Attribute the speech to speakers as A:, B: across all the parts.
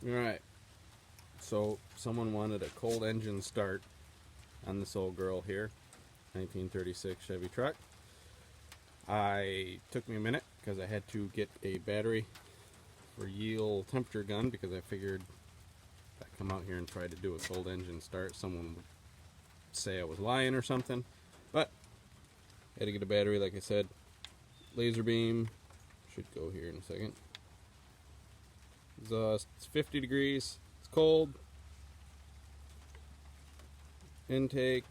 A: Alright, so someone wanted a cold engine start on this old girl here, 1936 Chevy truck. Took me a minute because I had to get a battery for yield temperature gun, because I figured if I come out here and try to do a cold engine start, someone would say I was lying or something. But I had to get a battery, like I said. Laser beam should go here in a second. Exhaust, it's 50 degrees, it's cold. Intake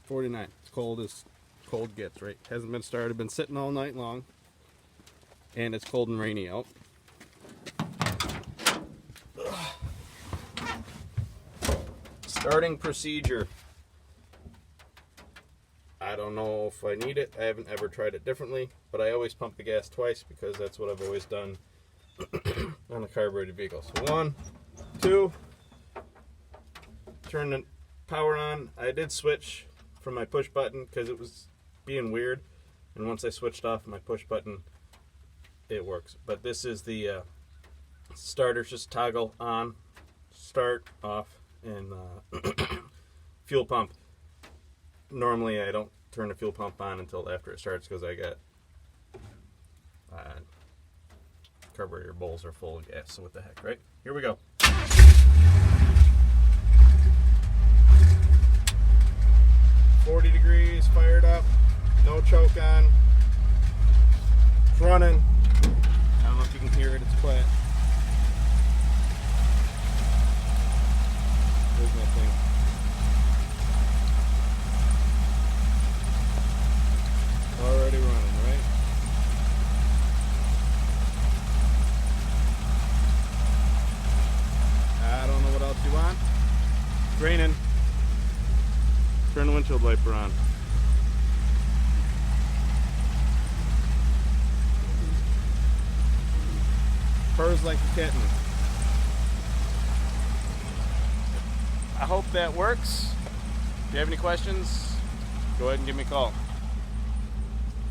A: 49. It's cold as cold gets, right? Hasn't been started, been sitting all night long, and it's cold and rainy out. Starting procedure. I don't know if I need it. I haven't ever tried it differently, but I always pump the gas twice because that's what I've always done on a carbureted vehicle. So 1, 2, turn the power on. I did switch from my push button because it was being weird, and once I switched off my push button, it works. But this is the starter, just toggle on, start, off, and fuel pump. Normally I don't turn the fuel pump on until after it starts because I got carburetor bowls are full of gas, so what the heck, right? Here we go. $40, fired up, no choke on, it's running. I don't know if you can hear it, it's quiet. There's my thing. Already running, right? I don't know what else you want. It's raining. Turn the windshield wiper on. Purrs like a kitten. I hope that works. If you have any questions, go ahead and give me a call.